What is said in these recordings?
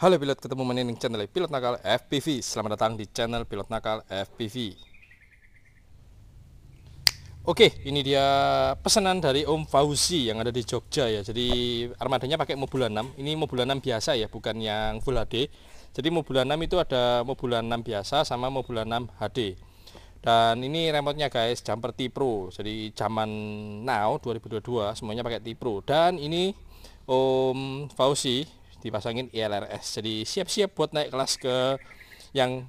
Halo pilot, ketemu meneng channel Pilot Nakal FPV. Selamat datang di channel Pilot Nakal FPV. Oke, ini dia pesanan dari Om Fauzi yang ada di Jogja ya. Jadi armadanya pakai Mobula 6. Ini Mobula 6 biasa ya, bukan yang Full HD. Jadi Mobula 6 itu ada Mobula 6 biasa sama Mobula 6 HD. Dan ini remote-nya guys, Jumper T Pro. Jadi zaman now 2022 semuanya pakai T Pro. Dan ini Om Fauzi dipasangin ILRS. Jadi siap-siap buat naik kelas ke yang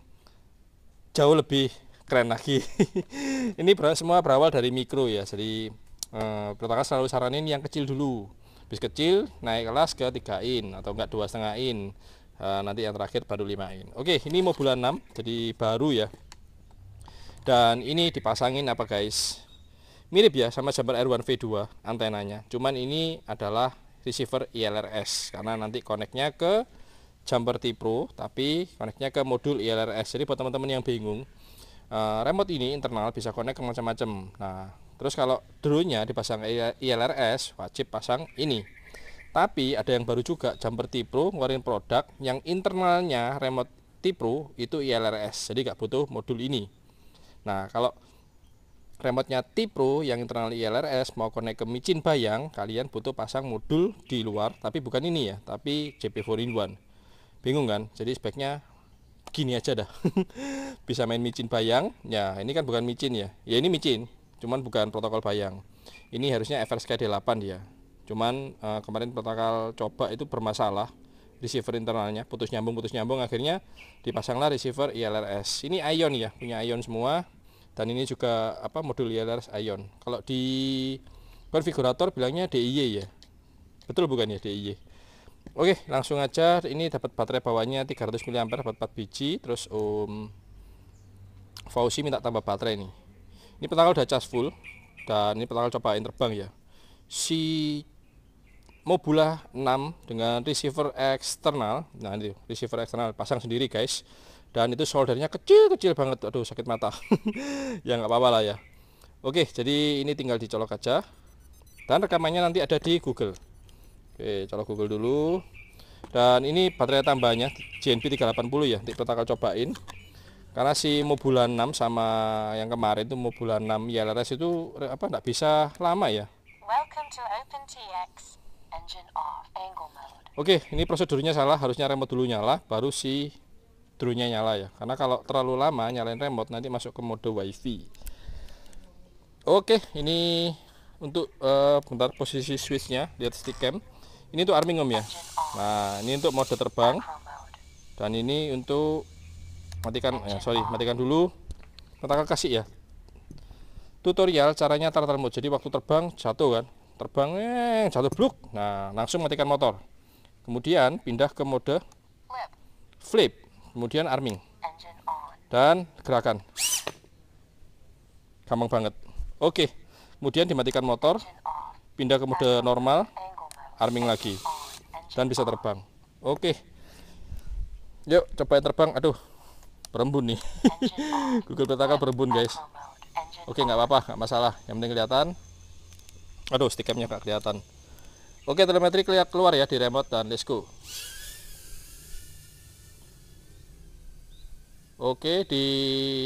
jauh lebih keren lagi. Ini semua berawal dari mikro ya. Jadi pertama selalu saranin yang kecil dulu. Bis kecil naik kelas ke 3 in atau enggak 2,5 in. Nanti yang terakhir baru 5 in. Oke, ini mau bulan 6 jadi baru ya. Dan ini dipasangin apa guys? Mirip ya sama Jumper R1 V2 antenanya. Cuman ini adalah receiver ILRS karena nanti koneknya ke Jumper T Pro tapi koneknya ke modul ILRS. Jadi buat teman-teman yang bingung, remote ini internal bisa konek ke macam-macam. Nah, terus kalau drone-nya dipasang ILRS wajib pasang ini. Tapi ada yang baru juga, Jumper T Pro ngeluarin produk yang internalnya remote T Pro itu ILRS. Jadi nggak butuh modul ini. Nah, kalau remote-nya T Pro yang internal ILRS mau connect ke micin bayang, kalian butuh pasang modul di luar, tapi bukan ini ya, tapi JP4-in-1. Bingung kan? Jadi speknya gini aja dah. Bisa main micin bayang. Ya, ini kan bukan micin ya. Ya ini micin, cuman bukan protokol bayang. Ini harusnya FRSky D8 dia. Cuman kemarin protokol coba itu bermasalah. Receiver internalnya putus nyambung akhirnya dipasanglah receiver ILRS. Ini Ion ya, punya Ion semua. Dan ini juga modul ILRS Ion. Kalau di konfigurator bilangnya DIY ya. Betul bukan ya DIY? Oke, langsung aja. Ini dapat baterai bawahnya 300 mAh, dapat 4 biji. Terus Om Fauzi minta tambah baterai nih. Ini pertama udah cas full. Dan ini pertama cobain terbang ya. Si Mobula 6 dengan receiver eksternal. Nah ini receiver eksternal pasang sendiri guys. Dan itu soldernya kecil banget. Aduh sakit mata. Ya nggak apa-apa lah ya. Oke, jadi ini tinggal dicolok aja. Dan rekamannya nanti ada di Google. Oke, colok Google dulu. Dan ini baterai tambahnya JNB 380 ya. Nanti kita akan cobain. Karena si Mobula 6 sama yang kemarin itu Mobula 6 ILRS itu nggak bisa lama ya. Welcome to OpenTX. Engine off, angle mode. Oke, ini prosedurnya salah. Harusnya remote dulu nyala, baru si drone-nya nyala ya. Karena kalau terlalu lama nyalain remote nanti masuk ke mode WiFi. Oke, ini untuk bentar posisi switchnya, lihat stick cam. Ini untuk arming om ya. Nah, ini untuk mode terbang. Dan ini untuk matikan, matikan dulu. Kita kasih ya. Tutorial caranya turtle mode. Jadi waktu terbang jatuh kan. Terbang jatuh bluk. Nah, langsung matikan motor. Kemudian pindah ke mode flip. Kemudian arming. Dan gerakan. Gampang banget. Oke. Kemudian dimatikan motor. Pindah ke mode normal. Arming lagi. Dan bisa terbang. Oke. Yuk, cobain terbang. Aduh. Berembun nih. Google Protocol berembun, guys. Oke, nggak apa-apa, nggak masalah. Yang penting kelihatan. Aduh, sticknya nggak kelihatan. Oke, telemetri keluar ya di remote dan let's go. Oke, di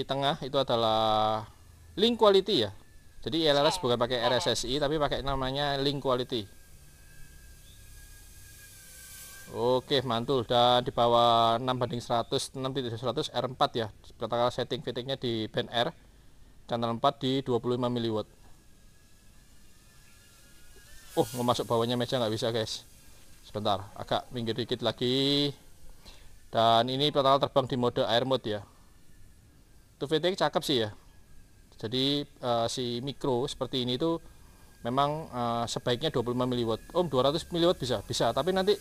tengah itu adalah link quality ya. Jadi ILRS bukan pakai RSSI tapi pakai namanya link quality. Oke, mantul. Dan di bawah 6:100, 6.100 R4 ya. Protokol setting fittingnya di band R. Channel 4 di 25 mW. Mau masuk bawahnya meja nggak bisa guys. Sebentar, agak minggir dikit lagi. Dan ini protokol terbang di mode air mode ya. Itu fitting cakep sih ya. Jadi si mikro seperti ini tuh memang sebaiknya 25 mW. 200 mW bisa. Tapi nanti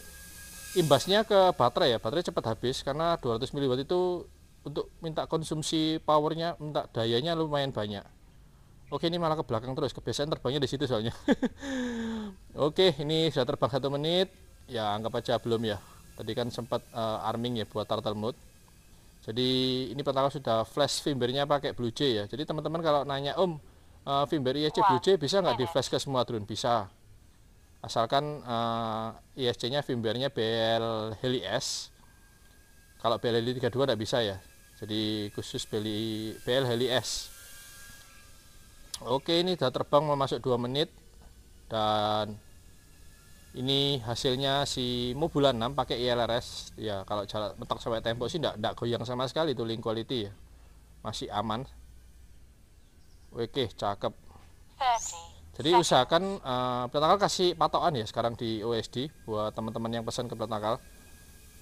imbasnya ke baterai ya. Baterai cepat habis karena 200 mW itu untuk minta konsumsi powernya, minta dayanya lumayan banyak. Oke, ini malah ke belakang terus. Kebiasaan terbangnya di situ soalnya. Oke, ini sudah terbang 1 menit. Ya anggap aja belum ya. Tadi kan sempat arming ya buat turtle mode. Jadi ini pertama sudah flash firmware-nya pakai Blue Jay ya. Jadi teman-teman kalau nanya firmware ISC Blue Jay bisa nggak di flash ke semua drone? Bisa. Asalkan ISC-nya firmware-nya BL Heli S Kalau BL Heli 32 tidak bisa ya. Jadi khusus BL Heli S. Oke, ini sudah terbang mau masuk 2 menit. Dan ini hasilnya si Mobulan 6 pakai ILRS ya. Kalau jarak mentok sampai tempo sih enggak goyang sama sekali tuh, link quality ya. Masih aman. Oke, cakep. 30 Jadi usahakan plat nakal kasih patokan ya sekarang di OSD buat teman-teman yang pesan ke plat nakal.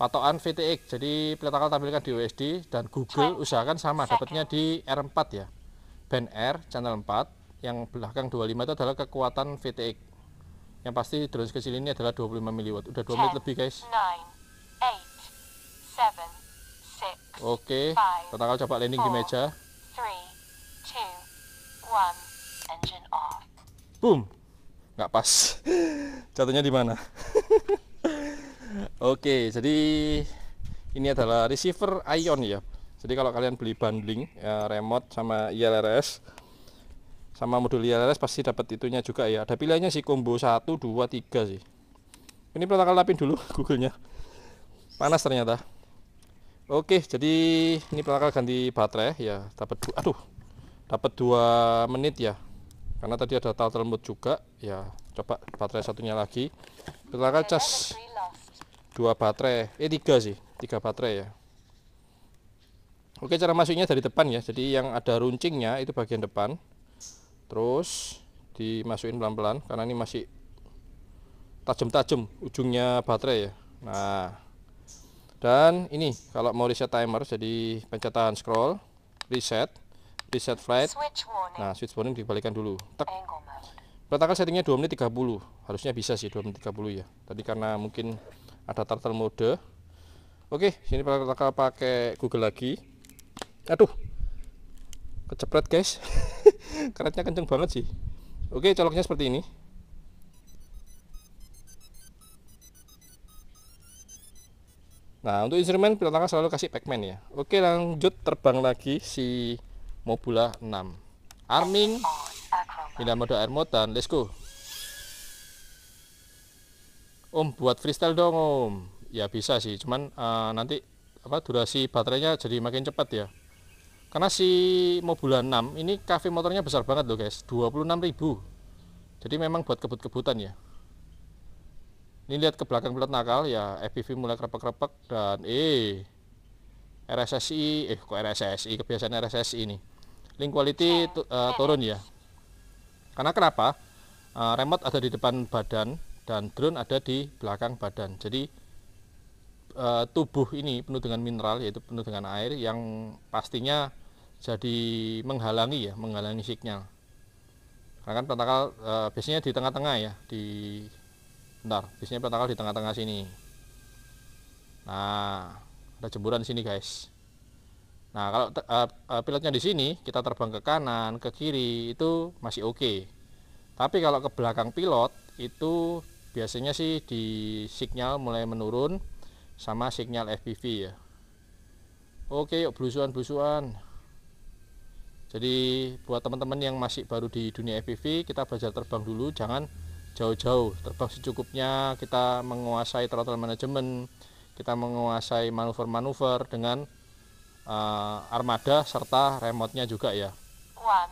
Patokan VTX. Jadi plat nakal tampilkan di OSD dan Google usahakan sama dapatnya di R4 ya. Band R channel 4 yang belakang 25 itu adalah kekuatan VTX. Yang pasti drone kecil ini adalah 25 mW. Udah 2 menit lebih guys. 9, 8, 7, 6, Oke, plat nakal coba landing di meja. 3, 2, 1, engine off. Boom. Nggak pas. Jatuhnya di mana? Oke, jadi ini adalah receiver Ion ya. Jadi kalau kalian beli bundling ya, remote sama ILRS sama modul ILRS pasti dapat itunya juga ya. Ada pilihannya sih combo 1, 2, 3 sih. Ini plat nakal lapin dulu Google-nya. Panas ternyata. Oke, jadi ini plat nakal ganti baterai ya, dapat 2 menit ya. Karena tadi ada throttle mode juga ya. Coba baterai satunya lagi. Plat nakal cas Telemetry lost. 2 baterai, 3 sih, 3 baterai ya. Oke, cara masuknya dari depan ya. Jadi yang ada runcingnya itu bagian depan. Terus dimasukin pelan-pelan karena ini masih tajam-tajam ujungnya baterai ya. Nah, dan ini kalau mau reset timer, jadi pencet tahan scroll, reset flight. Switch warning. Nah, switch warning dibalikan dulu. Tek. Angle mode. Plat nakal settingnya 2 menit 30. Harusnya bisa sih 2 menit 30 ya. Tadi karena mungkin ada turtle mode. Oke, sini plat nakal pakai Google lagi. Aduh, kecepret guys. Keretnya kenceng banget sih. Oke, coloknya seperti ini. Nah, untuk instrumen plat nakal selalu kasih Pacman ya. Oke, lanjut terbang lagi si Mobula 6. Arming, On acro mode. pindah mode air mode dan let's go. Om, buat freestyle dong Om. Ya bisa sih, cuman nanti durasi baterainya jadi makin cepat ya. Karena si Mobula 6 ini KV motornya besar banget loh guys, 26.000. Jadi memang buat kebut-kebutan ya. Ini lihat ke belakang plat nakal ya, FPV mulai krepek-krepek dan RSSI, kok RSSI, kebiasaan RSSI ini. Link quality turun ya. Karena kenapa? Remote ada di depan badan dan drone ada di belakang badan. Jadi tubuh ini penuh dengan mineral, yaitu penuh dengan air yang pastinya jadi menghalangi sinyal. Karena kan plat nakal biasanya di tengah-tengah ya, biasanya plat nakal di tengah-tengah sini. Nah, ada jemburan sini guys. Nah, kalau pilotnya di sini, kita terbang ke kanan, ke kiri itu masih oke. Tapi kalau ke belakang pilot itu biasanya sih di sinyal mulai menurun sama sinyal FPV ya. Oke, yuk belusuan. Jadi buat teman-teman yang masih baru di dunia FPV, kita belajar terbang dulu, jangan jauh-jauh, terbang secukupnya. Kita menguasai throttle management, kita menguasai manuver-manuver dengan armada serta remote-nya juga ya.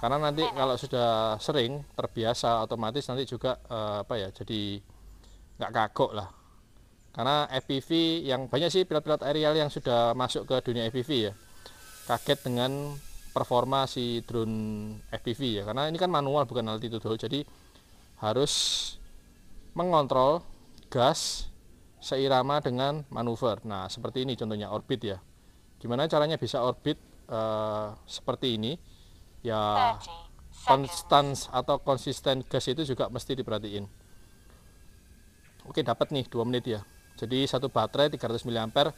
Karena nanti kalau sudah sering terbiasa, otomatis nanti juga jadi nggak kagok lah. Karena FPV yang banyak sih pilot-pilot aerial yang sudah masuk ke dunia FPV ya, kaget dengan performa si drone FPV ya, karena ini kan manual bukan altitude, jadi harus mengontrol gas seirama dengan manuver. Nah, seperti ini contohnya orbit ya. Gimana caranya bisa orbit seperti ini ya, konsisten gas itu juga mesti diperhatiin. Oke, dapat nih 2 menit ya. Jadi satu baterai 300 mAh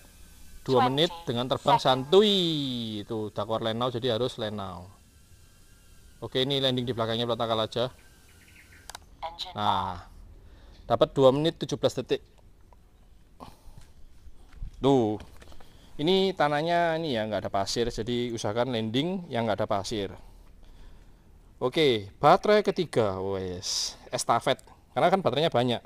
2 menit dengan terbang santuy. Itu udah keluar land now, jadi harus land now. Oke, ini landing di belakangnya plat nakal aja. Nah, dapat 2 menit 17 detik. Tuh, ini tanahnya ini ya nggak ada pasir, jadi usahakan landing yang nggak ada pasir. Oke, baterai ketiga, wes estafet, karena kan baterainya banyak.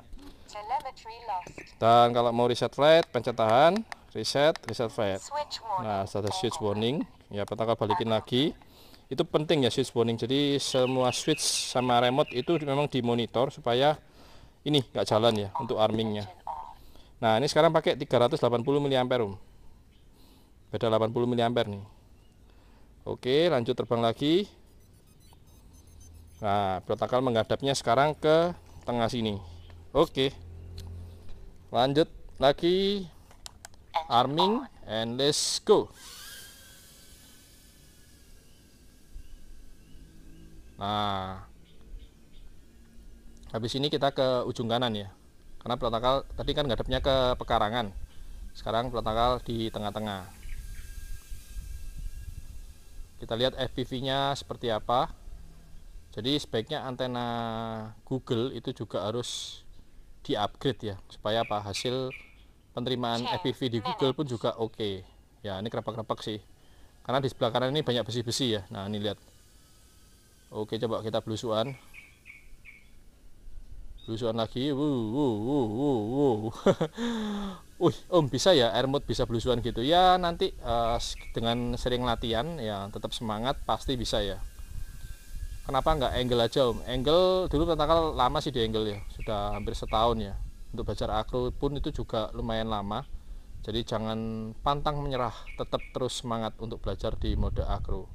Telemetry lost. Dan kalau mau reset flight, pencet tahan, reset flight. Switch warning. Nah, status switch warning, ya protokol balikin lagi. Itu penting ya switch warning. Jadi semua switch sama remote itu memang dimonitor supaya ini nggak jalan ya untuk armingnya. Engine off. Nah, ini sekarang pakai 380 mAh. Beda 80 mAh nih. Oke, lanjut terbang lagi. Nah, protokol menghadapnya sekarang ke tengah sini. Oke. Lanjut lagi. Arming and let's go. Nah, habis ini kita ke ujung kanan ya, karena protokol tadi kan ngadepnya ke pekarangan, sekarang protokol di tengah-tengah. Kita lihat FPV-nya seperti apa. Jadi sebaiknya antena Google itu juga harus di-upgrade ya, supaya apa, hasil penerimaan FPV di Google pun juga oke. Ya, ini kerepak-kerepak sih, karena di sebelah kanan ini banyak besi-besi ya. Nah, ini lihat. Oke, coba kita belusuan lagi. Bisa ya air mode bisa belusuan gitu ya. Nanti dengan sering latihan ya tetap semangat, pasti bisa ya. Kenapa nggak angle aja Om? Angle dulu protokol lama sih di angle ya, sudah hampir setahun ya. Untuk belajar akro pun itu juga lumayan lama. Jadi jangan pantang menyerah, tetap terus semangat untuk belajar di mode akro.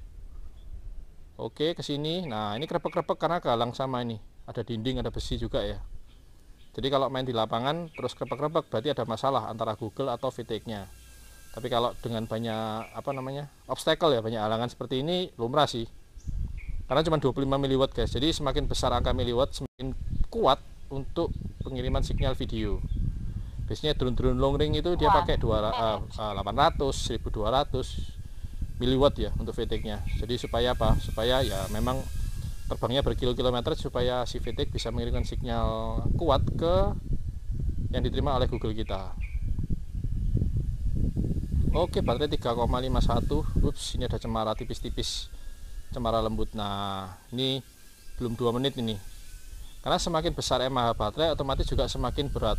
Oke, ke sini. Nah, ini krepek-krepek karena galang sama ini. Ada dinding, ada besi juga ya. Jadi kalau main di lapangan terus krepek-krepek berarti ada masalah antara Google atau VTX-nya. Tapi kalau dengan banyak obstacle ya, banyak halangan seperti ini lumrah sih. Karena cuma 25 mW guys. Jadi semakin besar angka miliwatt semakin kuat untuk pengiriman sinyal video. Biasanya drone-drone long range itu dia pakai 800, 1200 miliwatt ya untuk VTX-nya. Jadi supaya apa? Supaya ya memang terbangnya berkilo-kilometer supaya si VTX bisa mengirimkan sinyal kuat ke yang diterima oleh Google kita. Oke, baterai 3,51. Ups, ini ada cemara tipis-tipis, cemara lembut. Nah, ini belum 2 menit ini. Karena semakin besar mAh baterai otomatis juga semakin berat.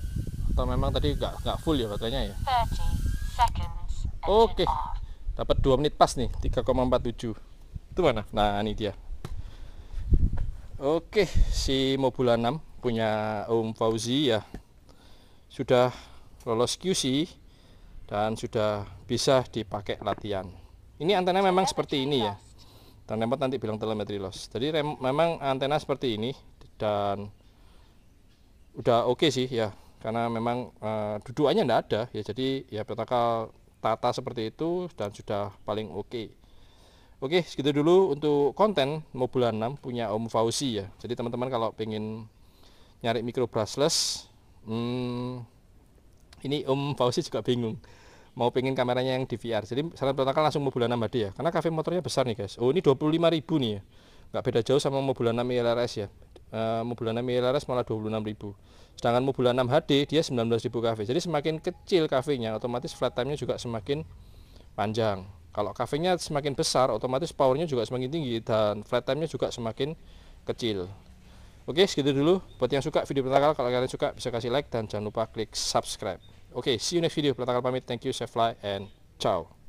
Atau memang tadi nggak full ya baterainya ya. 30 seconds. Oke. Engine off. Dapat 2 menit pas nih, 3,47. Itu mana? Nah, ini dia. Oke, si Mobula 6 punya Om Fauzi ya. Sudah lolos QC dan sudah bisa dipakai latihan. Ini antena memang seperti ini ya. Dan remote nanti bilang telemetry loss. Jadi memang antena seperti ini dan udah oke sih ya. Karena memang dudukannya enggak ada ya. Jadi ya protokol tata seperti itu dan sudah paling oke. Oke, segitu dulu untuk konten Mobula 6 punya Om Fauzi ya. Jadi teman-teman kalau pengen nyari micro brushless, ini Om Fauzi juga bingung mau pengen kameranya yang DVR. Jadi saran protokol langsung Mobula 6 HD ya. Karena cafe motornya besar nih guys. Oh, ini 25.000 nih ya. Nggak beda jauh sama Mobula 6 ILRS ya. Mobula 6 ILRS malah 26.000. Sedangkan Mobula 6 HD dia 19.000 kV. Jadi semakin kecil kV-nya, otomatis flight time-nya juga semakin panjang. Kalau kV-nya semakin besar, otomatis powernya juga semakin tinggi dan flight time-nya juga semakin kecil. Oke, segitu dulu. Buat yang suka video protokol, kalau kalian suka bisa kasih like dan jangan lupa klik subscribe. Oke, see you next video. Protokol pamit. Thank you, safe fly and ciao.